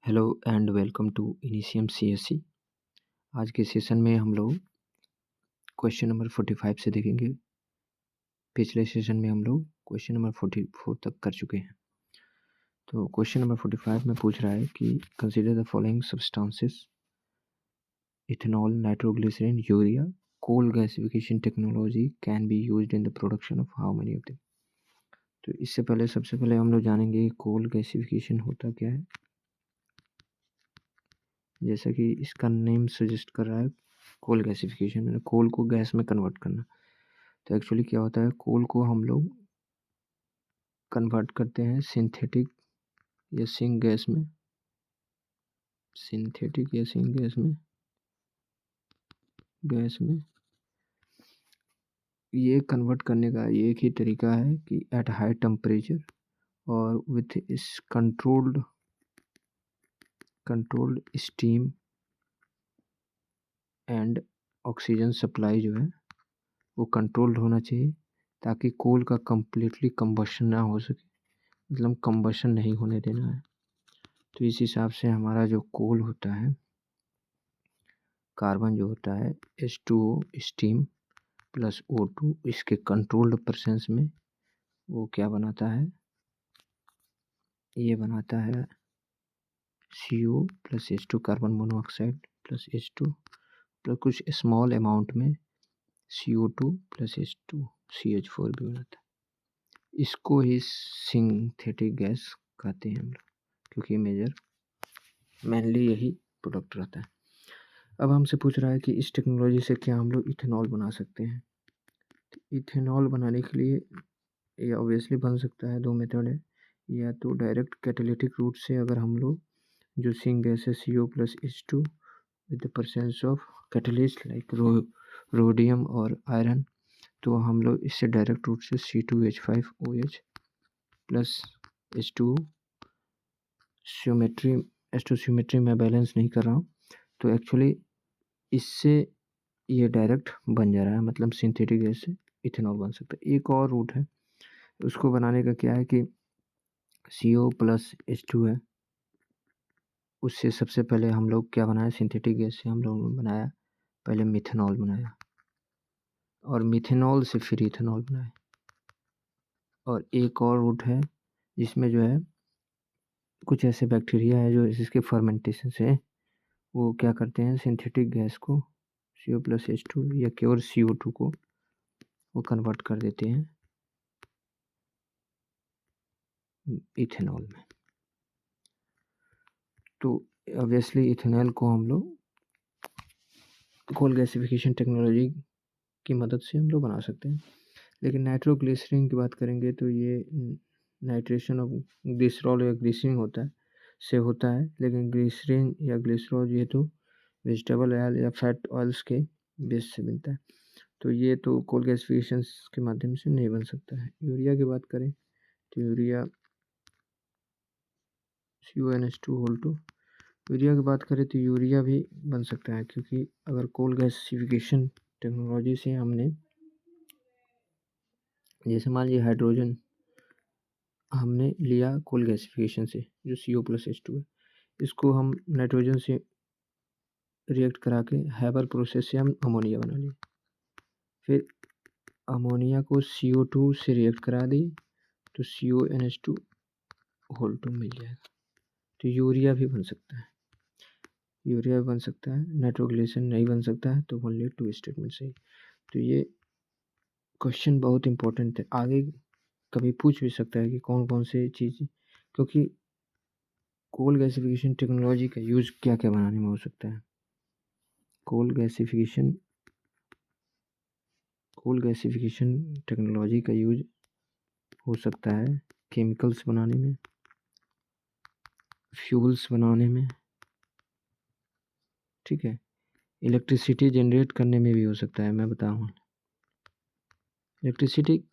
Hello and welcome to Initium CSC. आज के session में हम लोग क्वेश्चन नंबर 45 से देखेंगे। पिछले सेशन में हम लोग क्वेश्चन नंबर 44 तक कर चुके हैं। तो क्वेश्चन नंबर 45 में पूछ रहा है कि consider the following substances: ethanol, nitroglycerine, urea. Coal gasification technology can be used in the production of how many of them. तो इससे पहले सबसे पहले हम लोग जानेंगे कोल गैसिफिकेशन होता क्या है। जैसा कि इसका नेम सजेस्ट कर रहा है, कोल गैसिफिकेशन में कोल को गैस में कन्वर्ट करना। तो एक्चुअली क्या होता है, कोल को हम लोग कन्वर्ट करते हैं सिंथेटिक या सिंक गैस में। सिंथेटिक या सिंक गैस में ये कन्वर्ट करने का एक ही तरीका है कि एट हाई टेम्परेचर और विथ इस controlled steam and oxygen supply जो है वो कंट्रोल्ड होना चाहिए, ताकि कोल का कम्प्लीटली कंबशन ना हो सके, मतलब कंबशन नहीं होने देना है। तो इस हिसाब से हमारा जो कोल होता है, कार्बन जो होता है H2O स्टीम प्लस O2, इसके कंट्रोल्ड प्रेजेंस में वो क्या बनाता है, ये बनाता है CO plus H2 carbon monoxide plus H2 plus कुछ स्मॉल अमाउंट में CO2 प्लस H2 CH4 भी बनाता है। इसको ही सिंथेटिक गैस कहते हैं हम लोग, क्योंकि मेनली यही प्रोडक्ट रहता है। अब हमसे पूछ रहा है कि इस टेक्नोलॉजी से क्या हम लोग इथेनॉल बना सकते हैं। तो इथेनॉल बनाने के लिए ये ऑब्वियसली बन सकता है, दो मेथड है। या तो डायरेक्ट कैटालिटिक रूट से, अगर हम लोग जो सिंक गैस है CO plus H2 with the presence of catalyst like rhodium और आयरन, तो हम लोग इससे डायरेक्ट रूट से C2H5OH प्लस H2O सियोमेट्री में बैलेंस नहीं कर रहा हूँ, तो एक्चुअली इससे ये डायरेक्ट बन जा रहा है, मतलब सिंथेटिक गैस से इथेनॉल बन सकता है। एक और रूट है, उसको बनाने का क्या है कि CO प्लस H2 है, उससे सबसे पहले हम लोग क्या बनाया, सिंथेटिक गैस से हम लोगों ने बनाया पहले मिथेनॉल बनाया, और मिथेनॉल से फिर इथेनॉल बनाया। और एक और रूट है जिसमें जो है कुछ ऐसे बैक्टीरिया है जो इसके फर्मेंटेशन से वो क्या करते हैं, सिंथेटिक गैस को CO प्लस H2 या केवल CO2 को वो कन्वर्ट कर देते हैं इथेनॉल में। तो ऑब्वियसली इथेनॉल को हम लोग कोल गैसिफिकेशन टेक्नोलॉजी की मदद से हम लोग बना सकते हैं। लेकिन नाइट्रोग्लिसरीन की बात करेंगे तो ये नाइट्रेशन ऑफ ग्लिसरॉल या ग्लिसरीन होता है, लेकिन ग्लिसरीन या ग्लिसरॉल ये तो वेजिटेबल ऑयल या फैट ऑयल्स के बेस से बनता है, तो ये तो कोल गैसिफिकेशन के माध्यम से नहीं बन सकता है। यूरिया की बात करें तो यूरिया CuNH2 यूरिया की बात करें तो यूरिया भी बन सकता है, क्योंकि अगर कोल गैसिफिकेशन टेक्नोलॉजी से हमने, जैसे मान लीजिए हाइड्रोजन हमने लिया कोल गैसिफिकेशन से जो CO प्लस H2 है, इसको हम नाइट्रोजन से रिएक्ट करा के हैबर प्रोसेस से हम अमोनिया बना लिए, फिर अमोनिया को CO2 से रिएक्ट करा दिए तो CuNH2 मिल जाएगा। तो यूरिया भी बन सकता है, नाइट्रोग्लिसरीन नहीं बन सकता है, तो ओनली 2 स्टेटमेंट सही। तो ये क्वेश्चन बहुत इंपॉर्टेंट है, आगे कभी पूछ भी सकता है कि कौन कौन से चीज़, क्योंकि कोल गैसिफिकेशन टेक्नोलॉजी का यूज़ क्या क्या बनाने में हो सकता है। कोल गैसिफिकेशन टेक्नोलॉजी का यूज हो सकता है केमिकल्स बनाने में, फ्यूल्स बनाने में, ठीक है, इलेक्ट्रिसिटी जनरेट करने में भी हो सकता है। मैं बताऊँ, इलेक्ट्रिसिटी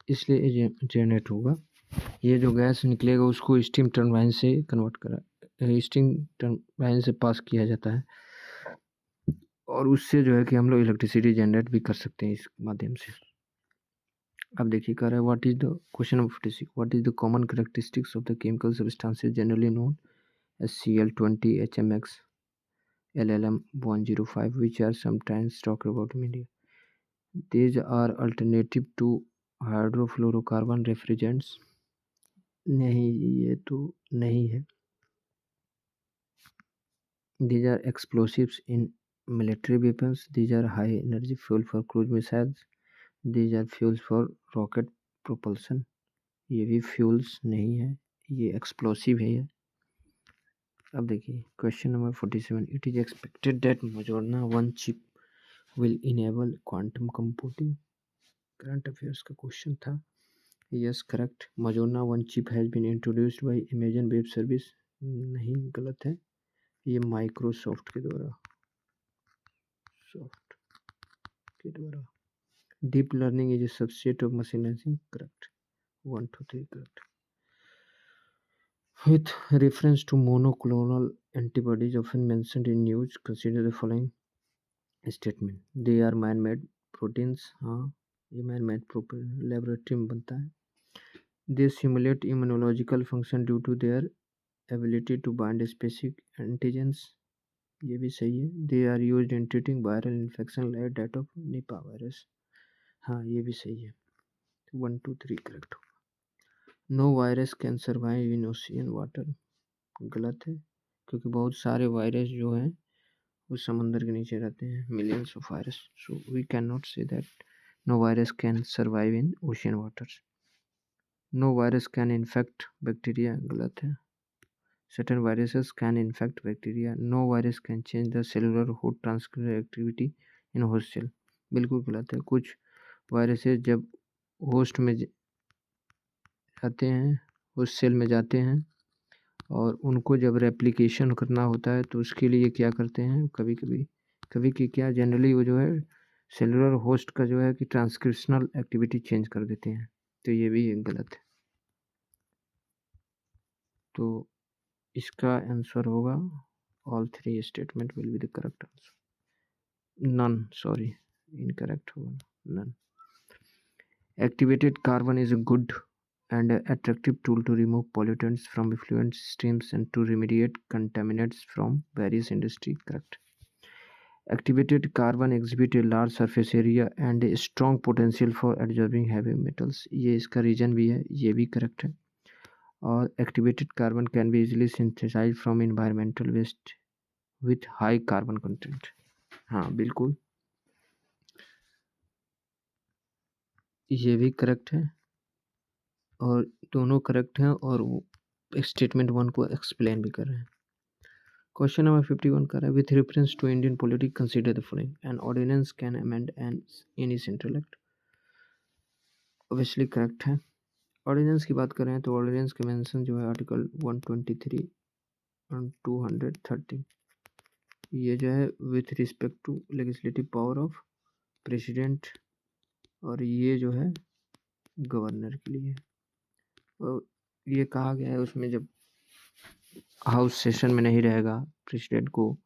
इसलिए जनरेट होगा, ये जो गैस निकलेगा उसको स्टीम टरबाइन से स्टीम टरबाइन से पास किया जाता है, और उससे जो है कि हम लोग इलेक्ट्रिसिटी जनरेट भी कर सकते हैं इस माध्यम से। अब देखिए कह रहा है what is the question number 46, what is the common characteristics of the chemical substances generally known SCL-20, HMX, LLM-105, which are sometimes talked about in India. These are alternative to hydrofluorocarbon refrigerants. नहीं, ये तो नहीं है. These are explosives in military weapons. These are high energy fuel for cruise missiles. These are fuels for rocket propulsion. ये भी fuels नहीं है, ये एक्सप्लोसिव है ये. अब देखिए question number 47. It is expected that Majorana 1 chip will enable quantum computing. Current affairs का क्वेश्चन था. Yes correct. Majorana 1 chip has been introduced by Amazon web service. नहीं, गलत है. ये माइक्रोसॉफ्ट के द्वारा deep learning is a subset of machine learning. Correct. 1 2 3 correct. With reference to monoclonal antibodies often mentioned in news, consider the following statement. They are man-made proteins. हाँ, ये man-made protein laboratory में बनता है. They simulate immunological function due to their ability to bind specific antigens. ये भी सही है. They are used in treating viral infection like that of Nipah virus. हाँ, ये भी सही है. 1 2 3 correct. No virus can survive in ocean water. गलत है, क्योंकि बहुत सारे वायरस जो हैं वो समंदर के नीचे रहते हैं. Millions of virus. So we can not say that no virus can survive in ocean waters. No virus can infect bacteria. गलत है. Certain viruses can infect bacteria. No virus can change the cellular host transcription activity in host cell. बिल्कुल गलत है. कुछ viruses जब host में जाते हैं, उस सेल में जाते हैं और उनको जब रेप्लिकेशन करना होता है तो उसके लिए क्या करते हैं, कभी क्या जनरली वो जो है सेलुलर होस्ट का जो है कि ट्रांसक्रिप्शनल एक्टिविटी चेंज कर देते हैं. तो ये भी गलत है. तो इसका आंसर होगा all three statement will be the correct answer. None, sorry, incorrect होगा. None. Activated carbon is a good and attractive tool to remove pollutants from effluent streams and to remediate contaminants from various industries. Correct. Activated carbon exhibit a large surface area and a strong potential for absorbing heavy metals. ये इसका reason भी है, ये भी correct है. और activated carbon can be easily synthesized from environmental waste with high carbon content. हाँ बिल्कुल, ये भी करेक्ट है और दोनों करेक्ट हैं और स्टेटमेंट 1 को एक्सप्लेन भी कर रहे हैं. क्वेश्चन नंबर 51 कर रहा है. With reference to Indian politics consider the following. An ordinance can amend any central act. Obviously correct है. ऑर्डिनेंस की बात करें तो ऑर्डिनेंस के मेंशन जो है आर्टिकल 123 और 230. ये जो है with respect to legislative power of president और ये जो है गवर्नर के लिए. और ये कहा गया है उसमें जब हाउस सेशन में नहीं रहेगा, प्रेसिडेंट को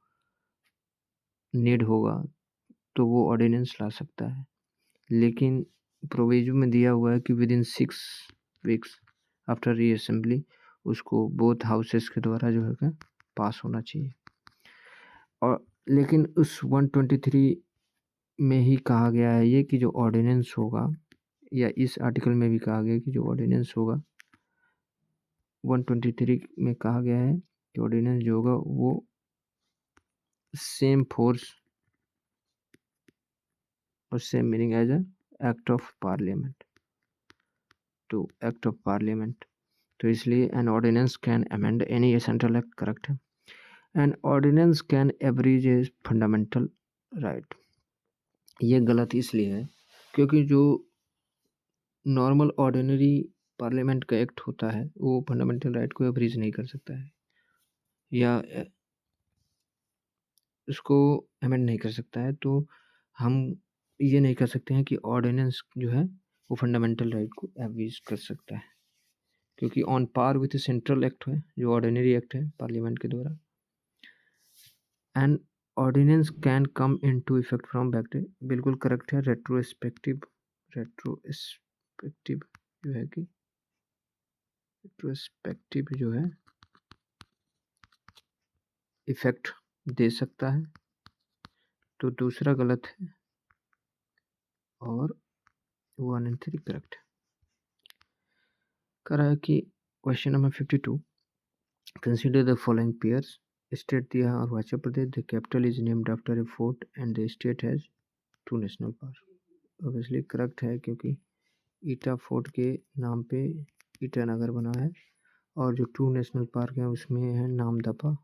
नीड होगा तो वो ऑर्डिनेंस ला सकता है. लेकिन प्रोविजन में दिया हुआ है कि विद इन 6 वीक्स आफ्टर री असेंबली उसको बोथ हाउसेस के द्वारा जो है पास होना चाहिए. और लेकिन उस 123 में ही कहा गया है ये कि जो ऑर्डिनेंस होगा, या इस आर्टिकल में भी कहा गया कि जो ऑर्डिनेंस होगा 123 में कहा गया है कि ऑर्डिनेंस जो होगा वो सेम फोर्स और same meaning as an act of parliament. तो एक्ट ऑफ पार्लियामेंट, तो इसलिए an ordinance can amend any central act. Correct है. An ordinance can abridge a fundamental right. ये गलत इसलिए है क्योंकि जो नॉर्मल ऑर्डिनरी पार्लियामेंट का एक्ट होता है वो फंडामेंटल राइट को एब्रीज नहीं कर सकता है या उसको अमेंड नहीं कर सकता है. तो हम ये नहीं कर सकते हैं कि ऑर्डिनेंस जो है वो फंडामेंटल राइट को एब्रीज कर सकता है, क्योंकि on par with central act है जो ऑर्डिनरी एक्ट है पार्लियामेंट के द्वारा. And ordinance can come into effect from back. बिल्कुल करेक्ट है. रेट्रोस्पेक्टिव जो है कि रेट्रोस्पेक्टिव जो है इफेक्ट दे सकता है, तो दूसरा गलत है और 1 and 3 करेक्ट है। कह रहा है कि question number 52, consider the following pairs. State दिया है Arunachal Pradesh, the capital is named after a fort and the state has 2 national park. Obviously correct है क्योंकि ईटा फोर्ट के नाम पे ईटानगर बना है और जो 2 नेशनल पार्क है उसमें है नामदफा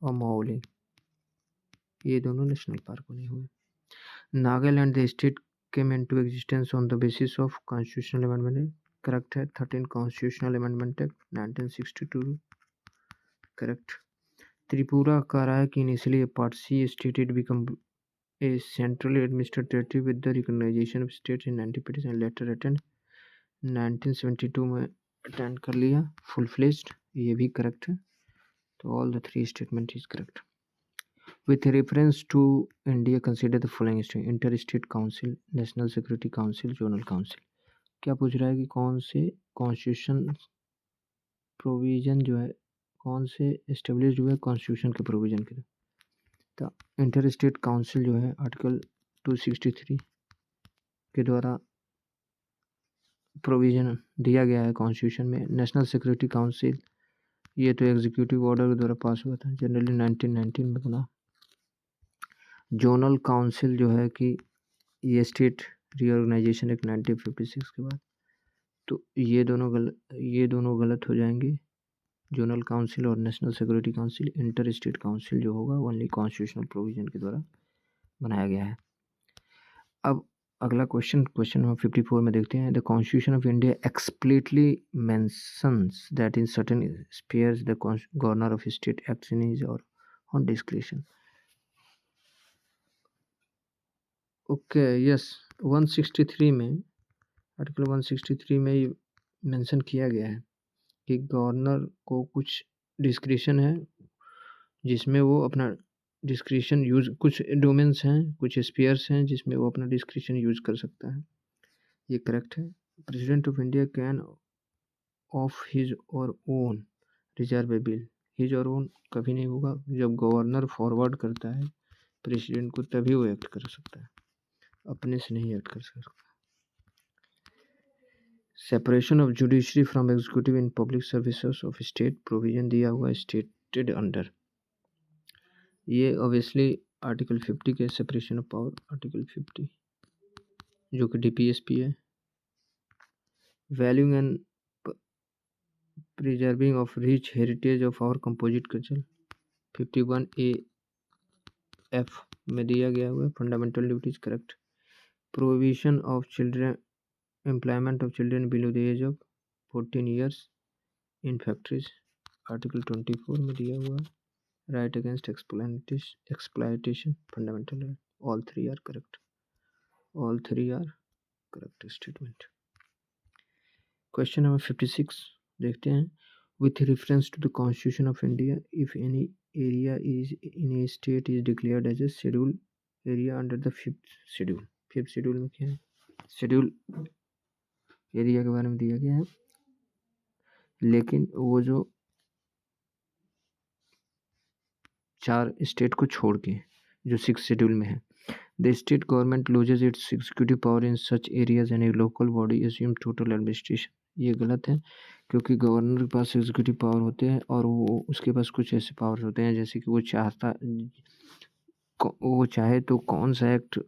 और माओलिंग, ये दोनों नेशनल पार्क बने हुए। Nagaland the state came into existence on the basis of constitutional amendment, correct है। 13 constitutional amendment act 1962, correct। Tripura कह रहा है कि initially a part C state it become a centrally administrative with the recognition of states in 1950 and later attend 1972 में attend कर लिया full fledged, ये भी करेक्ट है। तो all the 3 statement is correct. With reference to India, consider the following state: Inter-State Council, National Security Council, Zonal Council। क्या पूछ रहा है कि कौन से कॉन्स्टिट्यूशन प्रोविजन जो है, कौन से एस्टेब्लिश हुए कॉन्स्टिट्यूशन के प्रोविजन के। तो इंटर स्टेट काउंसिल जो है आर्टिकल 263 के द्वारा प्रोविजन दिया गया है कॉन्स्टिट्यूशन में। नेशनल सिक्योरिटी काउंसिल ये तो एग्जीक्यूटिव ऑर्डर के द्वारा पास हुआ था, जनरली 1919 में बना। जोनल काउंसिल जो है कि ये स्टेट रीऑर्गेनाइजेशन एक्ट 1956 के बाद। तो ये दोनों गलत हो जाएंगे, जोनल काउंसिल और national security council. Inter state council जो होगा ओनली कॉन्स्टिट्यूशनल प्रोविजन के द्वारा बनाया गया है। अब अगला क्वेश्चन नंबर 54 में देखते हैं। The constitution of India explicitly mentions that in certain spheres the governor of state acts in his और ऑन डिस्क्रिशन। ओके यस, 163 में, आर्टिकल 163 में ये मेंशन किया गया है कि गवर्नर को कुछ डिस्क्रिशन है जिसमें वो अपना डिस्क्रिशन यूज, कुछ डोमेन्स हैं, कुछ स्पीयर्स हैं जिसमें वो अपना डिस्क्रिशन यूज कर सकता है, ये करेक्ट है। President of India can of his और ओन रिजर्व ए बिल। हिज और ओन कभी नहीं होगा, जब गवर्नर फॉरवर्ड करता है प्रेसिडेंट को तभी वो एक्ट कर सकता है, अपने से नहीं एक्ट कर सकता। Separation of judiciary from executive in public services of state provision दिया हुआ स्टेटेड अंडर, ये ऑब्वियसली आर्टिकल 50 के सेपरेशन ऑफ पावर, आर्टिकल 50 जो कि डीपीएसपी है। Valuing and preserving of rich heritage of our composite culture 51 A F में दिया गया हुआ है। Fundamental duties correct. Provision of children, employment of children below the age of 14 years in factories article 24 में दिया हुआ है। राइट अगेंस्ट एक्सप्लॉयटेशन फंडामेंटल है। All 3 are correct, all 3 are correct statement. Question number 56 देखते हैं। With reference to the constitution of India, if any area is in a state is declared as a schedule area under the 5th schedule. 5th schedule में क्या है, schedule area के बारे में दिया गया है, लेकिन वो जो 4 स्टेट को छोड़ के जो 6th शेड्यूल में है, the state government loses it's executive power in such areas and A local body assume total administration. ये गलत है क्योंकि गवर्नर के पास एग्जीक्यूटिव पावर होते हैं और वो उसके पास कुछ ऐसे पावर होते हैं जैसे कि वो चाहे तो कौन सा एक्ट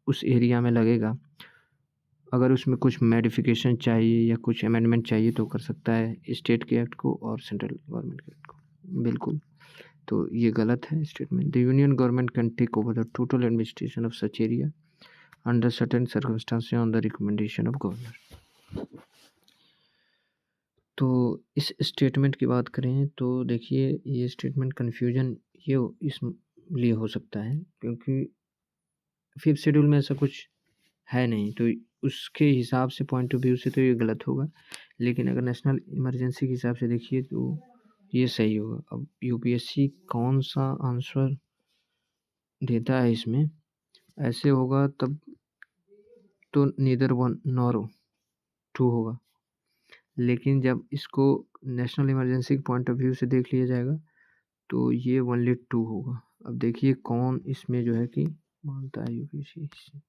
उस एरिया में लगेगा, अगर उसमें कुछ मॉडिफिकेशन चाहिए या कुछ अमेंडमेंट चाहिए तो कर सकता है स्टेट के एक्ट को और सेंट्रल गवर्नमेंट के एक्ट को। बिल्कुल, तो ये गलत है statement. The union government can take over the total administration of such area under certain circumstances on the recommendation of governor. तो इस स्टेटमेंट की बात करें तो देखिए ये स्टेटमेंट कन्फ्यूजन ये इसलिए हो सकता है क्योंकि 5th शेड्यूल में ऐसा कुछ है नहीं, तो उसके हिसाब से पॉइंट ऑफ व्यू से तो ये गलत होगा, लेकिन अगर नेशनल इमरजेंसी के हिसाब से देखिए तो ये सही होगा। अब यूपीएससी कौन सा आंसर देता है इसमें, ऐसे होगा तब तो नीदर 1 नॉर 2 होगा, लेकिन जब इसको नेशनल इमरजेंसी के पॉइंट ऑफ व्यू से देख लिया जाएगा तो ये ओनली 2 होगा। अब देखिए कौन इसमें जो है कि मानता है यूपीएससी।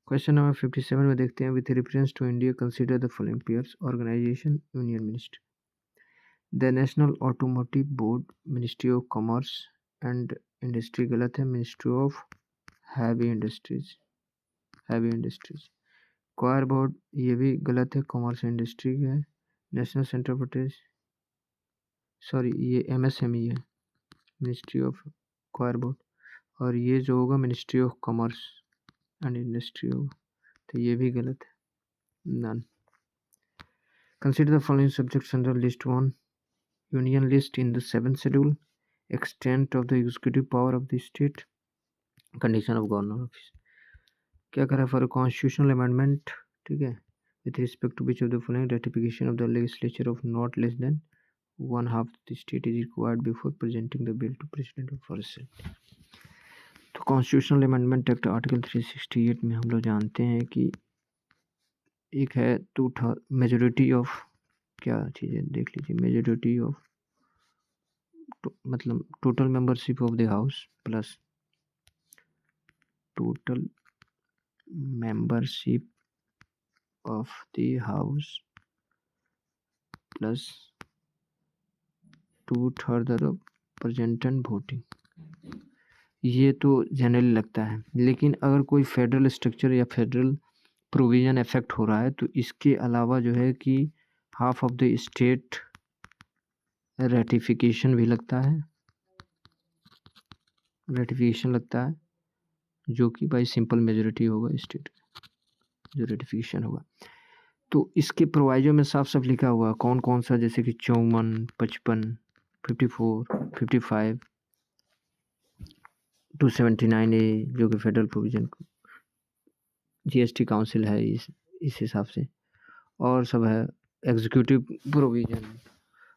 क्वेश्चन नंबर 57 में देखते हैं, with reference to India consider the following pairs organisation union ministry, the national automotive board, ministry of commerce and industry गलत है, ministry of heavy industries, heavy industries. Coir board ये भी गलत है, commerce industry है। National centre for test, sorry ये MSME है, ministry of coir board, और ये जो होगा ministry of commerce and industry होगा, तो ये भी गलत है, none. Consider the following subjects under list 1, union list in the 7th schedule, extent of the executive power of the state, condition of governor office. क्या करा फॉर कॉन्स्टिट्यूशनल अमेंडमेंट, ठीक है, with respect to which of the following ratification of the legislature of not less than 1/2 the state is required before presenting the bill to president of first. तो constitutional amendment act article 368 में हम लोग जानते हैं कि एक है majority of, क्या चीज़ है देख लीजिए, मेजोरिटी ऑफ मतलब total membership of the house plus total membership of the house plus 2/3 of present and voting. ये तो जनरली लगता है, लेकिन अगर कोई फेडरल स्ट्रक्चर या फेडरल प्रोविज़न इफेक्ट हो रहा है तो इसके अलावा जो है कि half of the state ratification भी लगता है, रेटिफिकेशन लगता है, जो कि बाई सिंपल मेजोरिटी होगा स्टेट जो रेटिफिकेशन होगा। तो इसके प्रोवाइजो में साफ साफ लिखा हुआ कौन कौन सा, जैसे कि 54, 55, 54, 55, 279A जो कि फेडरल प्रोविजन जीएसटी काउंसिल है इस हिसाब से, और सब है executive provision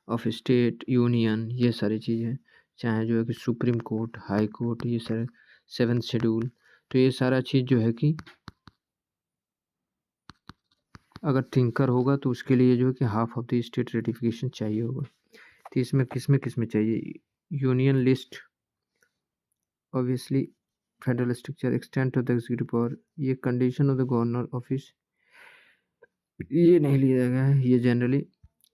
of state union, ये सारी चीज़ें, चाहे जो है कि सुप्रीम कोर्ट, हाई कोर्ट, ये सारे 7th शेड्यूल, तो ये सारा चीज़ जो है कि अगर थिंकर होगा तो उसके लिए जो है कि half of the state ratification चाहिए होगा। तो इसमें किस में चाहिए, union list, obviously federal structure, extent of the executive power, ये condition of the governor office, ये नहीं लिया गया है, ये जनरली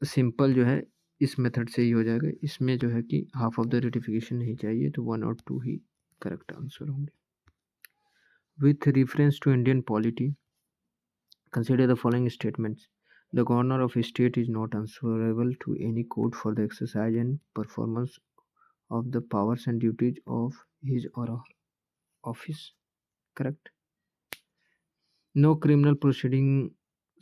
सिंपल जो है इस मेथड से ही हो जाएगा। इसमें जो है कि हाफ ऑफ द रेटिफिकेशन नहीं चाहिए, तो 1 और 2 ही करेक्ट आंसर होंगे। With reference to Indian polity consider the following statements, the governor of state is not answerable to any court for the exercise and performance of the powers and duties of his or her office, correct. No criminal proceeding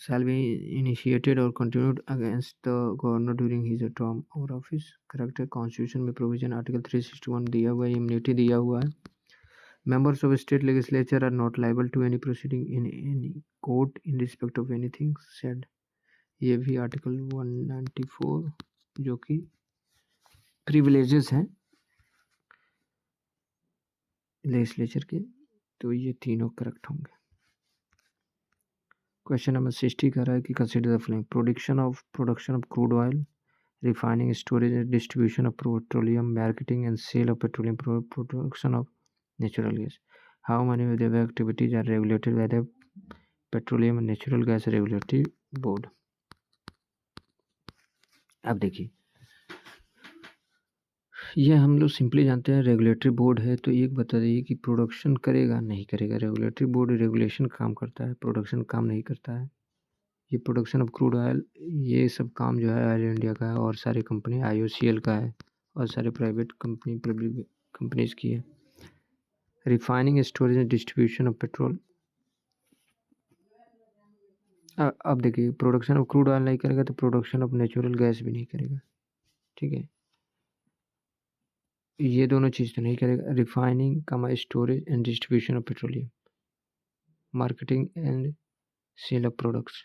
shall be initiated or continued against the governor during his term or office, correct है। Constitution में provision article 361 दिया हुआ है, immunity दिया हुआ है। Members of state legislature are not liable to any proceeding in any court in respect of anything said, ये भी आर्टिकल 194 जो कि प्रिविलेजेस हैं लेजिस्लेचर के, तो ये तीनों करेक्ट होंगे। क्वेश्चन नंबर 60 कह रहा है कि consider the following, production of crude oil, refining, storage and distribution of petroleum, marketing and sale of petroleum, production of natural gas. How many of the above activities are regulated by the Petroleum and Natural Gas Regulatory Board? अब देखिए, ये हम लोग simply जानते हैं regulatory board है, तो एक बता दीजिए कि प्रोडक्शन करेगा नहीं करेगा। रेगुलेटरी बोर्ड रेगुलेशन काम करता है, प्रोडक्शन काम नहीं करता है। ये प्रोडक्शन ऑफ क्रूड ऑयल, ये सब काम जो है ऑयल इंडिया का है, और सारी कंपनी IOCL का है, और सारे प्राइवेट कंपनी पब्लिक कंपनीज की है। Refining, storage and distribution of petrol, अब देखिए प्रोडक्शन ऑफ क्रूड ऑयल नहीं करेगा तो प्रोडक्शन ऑफ नेचुरल गैस भी नहीं करेगा, ठीक है, ये दोनों चीज़ तो नहीं करेगा। Refining comma storage and distribution of petroleum, marketing and sale of products,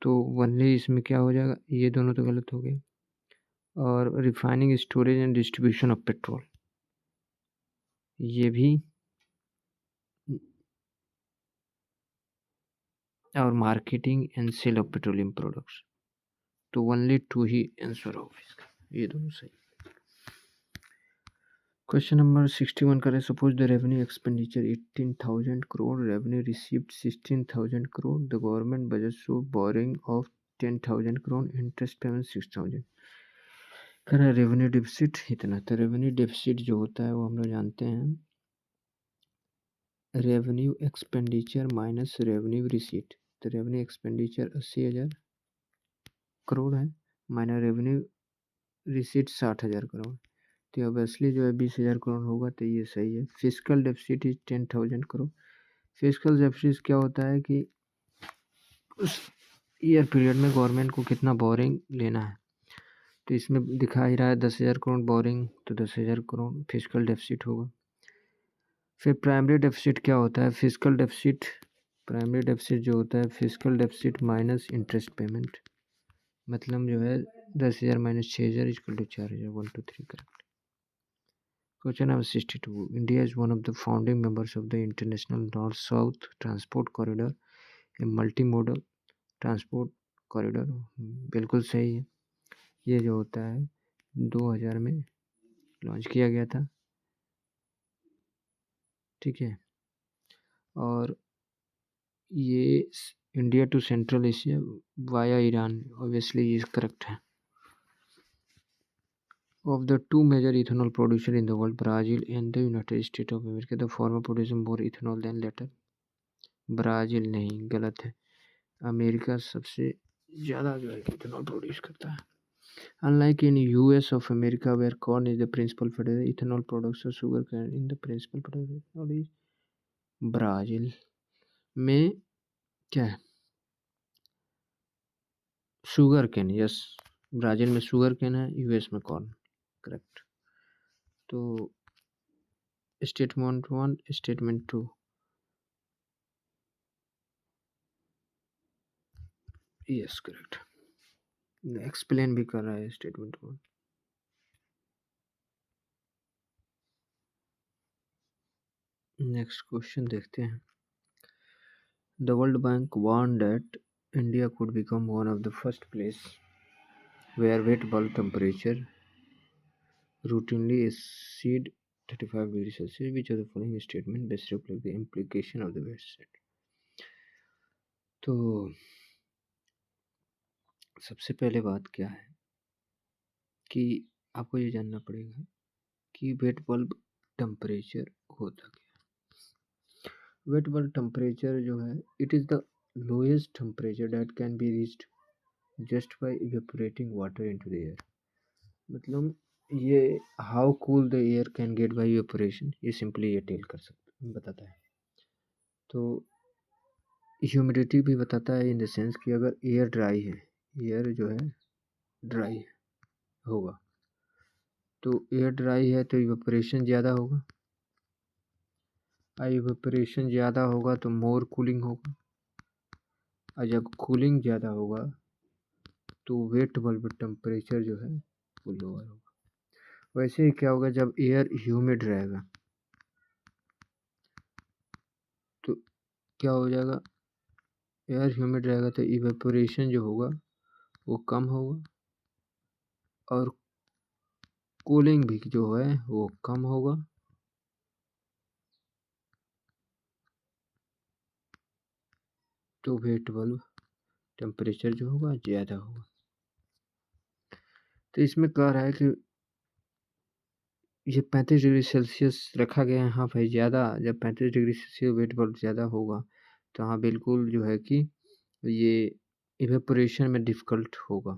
तो वनली इसमें क्या हो जाएगा, ये दोनों तो गलत हो गए। और refining, storage and distribution of petrol, ये भी और marketing and sale of petroleum products. तो ओनली 2 ही आंसर होगा इसका, ये दोनों सही। क्वेश्चन नंबर 61 करें। Suppose the revenue expenditure 18,000 crore, revenue received 16,000 crore, the government budget show borrowing of 10,000 crore, interest payment 6,000। कह रहा है रेवेन्यू डिफिसिट इतना। तो रेवेन्यू डिफिसिट जो होता है वो हम लोग जानते हैं revenue expenditure minus revenue receipt. तो रेवेन्यू एक्सपेंडिचर 80,000 करोड़ है, माइनस रेवेन्यू रिसीट 60,000 करोड़। तो ऑब्वियसली जो है 20,000 करोड़ होगा, तो ये सही है। Fiscal deficit is 10,000 crore. Physical deficit क्या होता है कि उस ईयर पीरियड में गवर्नमेंट को कितना बोरिंग लेना है। तो इसमें दिखा ही रहा है 10,000 करोड़ बोरिंग, तो 10,000 करोड़ फिजिकल डेफिसिट होगा। फिर प्राइमरी डेफिसिट क्या होता है? फिजिकल डेफिसिट, प्राइमरी डेफिसिट जो होता है fiscal deficit minus interest payment. मतलब जो है 10,000 minus 6,000 equal to 4,000। 1 2 3 correct. Question number 62. India is one of the founding members of the International North-South Transport Corridor, a multimodal transport corridor। बिल्कुल सही है। ये जो होता है 2000 में लॉन्च किया गया था, ठीक है। और ये India to Central Asia via Iran, obviously ये करेक्ट है। Of the two major ethanol producers in the world, Brazil and the United States of America, the former produces more ethanol than latter। Brazil नहीं, गलत है। America सबसे ज़्यादा जो है ethanol produce करता है। Unlike in US of America where corn is the principal fertilizer, ethanol products of sugar cane in the principal fertilizer is Brazil में क्या है? Sugar cane. यस, ब्राज़ील में शुगर केन है, यूएस में corn. Correct. तो statement 1, statement 2। Yes correct. Explain भी कर रहा है स्टेटमेंट 1। नेक्स्ट क्वेश्चन देखते हैं। The World Bank warned that India could become one of the first place where wet bulb temperature routinely exceed 35 degrees Celsius. Which of the following statement best reflect the implication of the west set? तो सबसे पहले बात क्या है कि आपको ये जानना पड़ेगा कि वेट बल्ब टेम्परेचर होता क्या है। वेट बल्ब टेम्परेचर जो है it is the lowest temperature that can be reached just by evaporating water into the air. मतलब ये how cool the air can get by evaporation, ये सिंपली ये tell कर सकता बताता है। तो ह्यूमिडिटी भी बताता है इन द सेंस कि अगर एयर ड्राई है, एयर जो है ड्राई होगा, तो एयर ड्राई है तो इवेपोरेशन ज़्यादा होगा, और इवेपोरेशन ज़्यादा होगा तो मोर कूलिंग होगा, और जब कूलिंग ज़्यादा होगा तो वेट बल्ब टेम्परेचर जो है वो लोअर होगा। वैसे ही क्या होगा जब एयर ह्यूमिड रहेगा तो क्या हो जाएगा, एयर ह्यूमिड रहेगा तो इवेपोरेशन जो होगा वो कम होगा और कूलिंग भी जो है वो कम होगा, तो वेट बल्ब टेम्परेचर जो होगा ज़्यादा होगा। तो इसमें कह रहा है कि ये 35 डिग्री सेल्सियस रखा गया है। हाँ भाई, ज़्यादा जब 35 डिग्री सेल्सियस वेट बल्ब ज़्यादा होगा तो हाँ बिल्कुल जो है कि ये इवेपोरेशन में डिफ़िकल्ट होगा।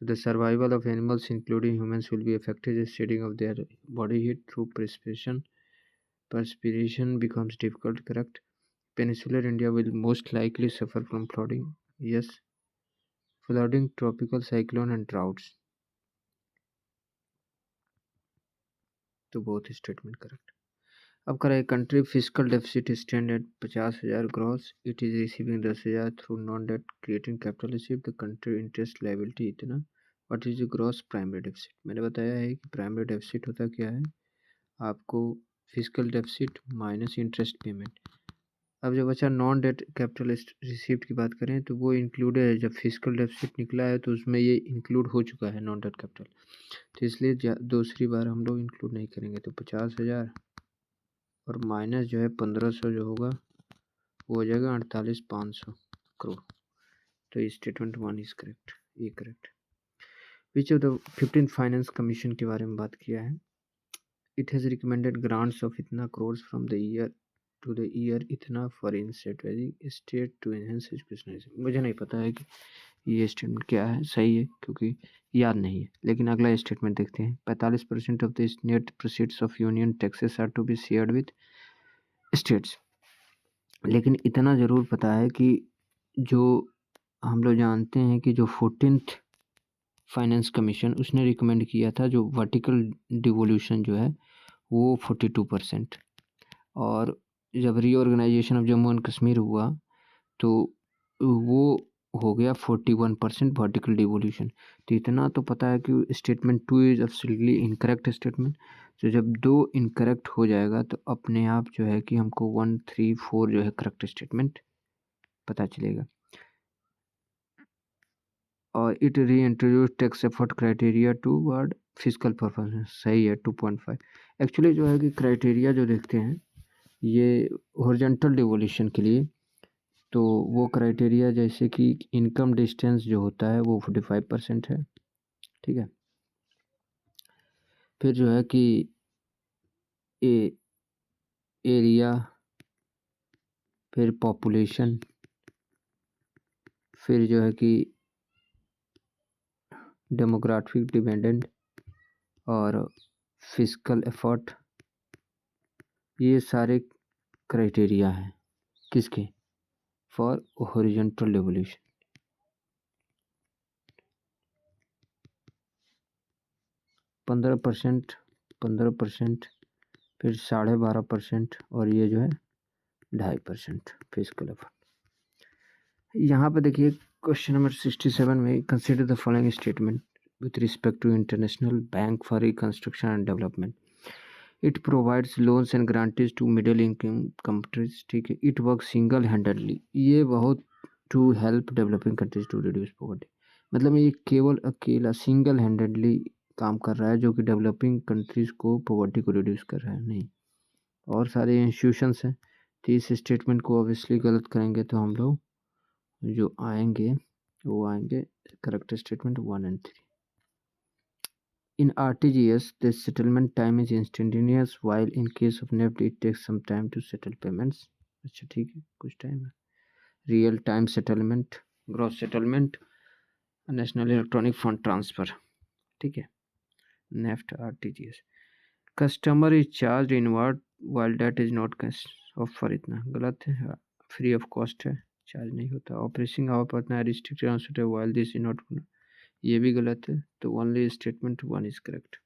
तो the survival of animals including humans will be affected shedding of their body heat through perspiration. Perspiration becomes difficult, correct? Peninsular India will most likely suffer from flooding. Yes. Flooding, tropical cyclone and droughts. तो both statement correct. अब करें country fiscal deficit stand at 50,000 gross, it is receiving 10,000 through non debt creating capital receive the country interest liability इतना। What is the gross primary deficit? मैंने बताया है कि primary deficit होता क्या है, आपको physical deficit minus interest payment. अब जो बचा नॉन डेट कैपिटल रिसीप्ट की बात करें तो वो इंक्लूडेड है। जब फिजिकल डेफिसिट निकला है तो उसमें ये इंक्लूड हो चुका है नॉन डेट कैपिटल, तो इसलिए दूसरी बार हम लोग इंक्लूड नहीं करेंगे। तो 50,000 और माइनस जो है 1500 जो होगा वो हो जाएगा 48,500 करोड़। तो ये स्टेटमेंट 1 इज करेक्ट, ये correct. Which of the 15 finance commission के बारे में बात किया है। It has recommended grants of इतना crore from the year to the year इतना for in strategic state to enhance education. मुझे नहीं पता है कि ये स्टेटमेंट क्या है, सही है क्योंकि याद नहीं है। लेकिन अगला स्टेटमेंट देखते हैं। 45% of the net proceeds of union taxes are to be shared with states. लेकिन इतना ज़रूर पता है कि जो हम लोग जानते हैं कि जो 14th फाइनेंस कमीशन उसने रिकमेंड किया था जो वर्टिकल डिवोल्यूशन जो है वो 42%, और जब reorganisation of Jammu and Kashmir हुआ तो वो हो गया 41% वर्टिकल डिवोल्यूशन। तो इतना तो पता है कि statement 2 is absolutely incorrect statement. तो जब 2 इनकरेक्ट हो जाएगा तो अपने आप जो है कि हमको 1, 3, 4 जो है करेक्ट स्टेटमेंट पता चलेगा। और it reintroduce tax effort criteria toward fiscal performance, सही है 2.5। एक्चुअली जो है कि क्राइटेरिया जो देखते हैं ये हॉरिजॉन्टल डिवोल्यूशन के लिए, तो वो क्राइटेरिया जैसे कि इनकम डिस्टेंस जो होता है वो 45% है, ठीक है। फिर जो है कि एरिया, फिर पॉपुलेशन, फिर जो है कि डेमोग्राफिक डिपेंडेंट और फिजिकल एफर्ट, ये सारे क्राइटेरिया हैं किसके, फॉर हॉरिजॉन्टल डिवोल्यूशन। पंद्रह परसेंट, फिर 12.5% और ये जो है 2.5% फिजिकल एफर्ट। यहाँ पे देखिए क्वेश्चन नंबर 67 में consider the following statement with respect to International Bank for Reconstruction and Development. It provides loans and guarantees to middle income countries, ठीक है। इट वर्क सिंगल हैंडेडली, ये बहुत to help developing countries to reduce poverty. मतलब ये केवल अकेला single handedly काम कर रहा है जो कि डेवलपिंग कंट्रीज को पॉवर्टी को रिड्यूस कर रहा है, नहीं। और सारे इंस्टीट्यूशंस हैं। तो इस स्टेटमेंट को ऑब्वियसली गलत करेंगे तो हम लोग जो आएंगे वो आएंगे correct statement 1 and 3। In RTGS, the settlement time is instantaneous, while in case of NEFT, it takes some time to settle payments. अच्छा ठीक है, कुछ टाइम है। Real time settlement, gross settlement, national electronic fund transfer, ठीक है। NEFT RTGS। Customer is charge inward while that is not cash offer, इतना गलत है। फ्री ऑफ कॉस्ट है, चार्ज नहीं होता। Operating hour partner restricted while this is not, ये भी गलत है। तो only statement 1 is correct.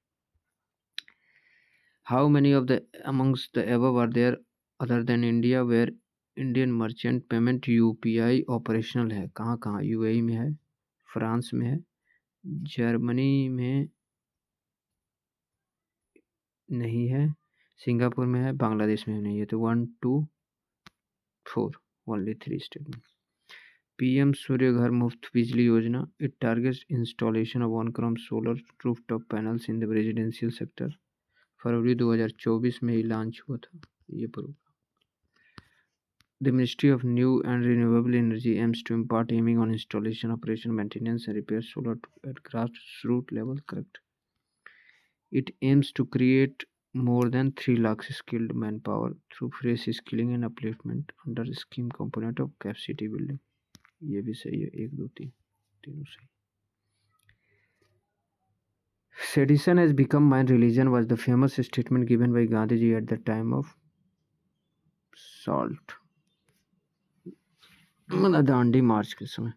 How many of the amongst the above are there other than India where Indian merchant payment UPI operational है। कहाँ कहाँ, UAE में है, फ्रांस में है, जर्मनी में नहीं है, सिंगापुर में है, बांग्लादेश में नहीं है। तो 1, 2, 4, ओनली 3 स्टेटमेंट। PM सूर्य घर मुफ्त बिजली योजना, it targets installation of 1 crore solar rooftop panels in the residential sector. फरवरी 2024 में ही लॉन्च हुआ था ये programme. The Ministry of New and Renewable Energy aims to impart aiming on installation, operation, maintenance and repair solar at grassroots level, correct. It aims to create more than 3 lakh skilled manpower through fresh skilling and upliftment under scheme component of capacity building. ये भी सही है, 1, 2, 3 तीनों सही। Sedition has become my religion was the famous statement given by Gandhiji at the time of SALT, Dandi मार्च के समय।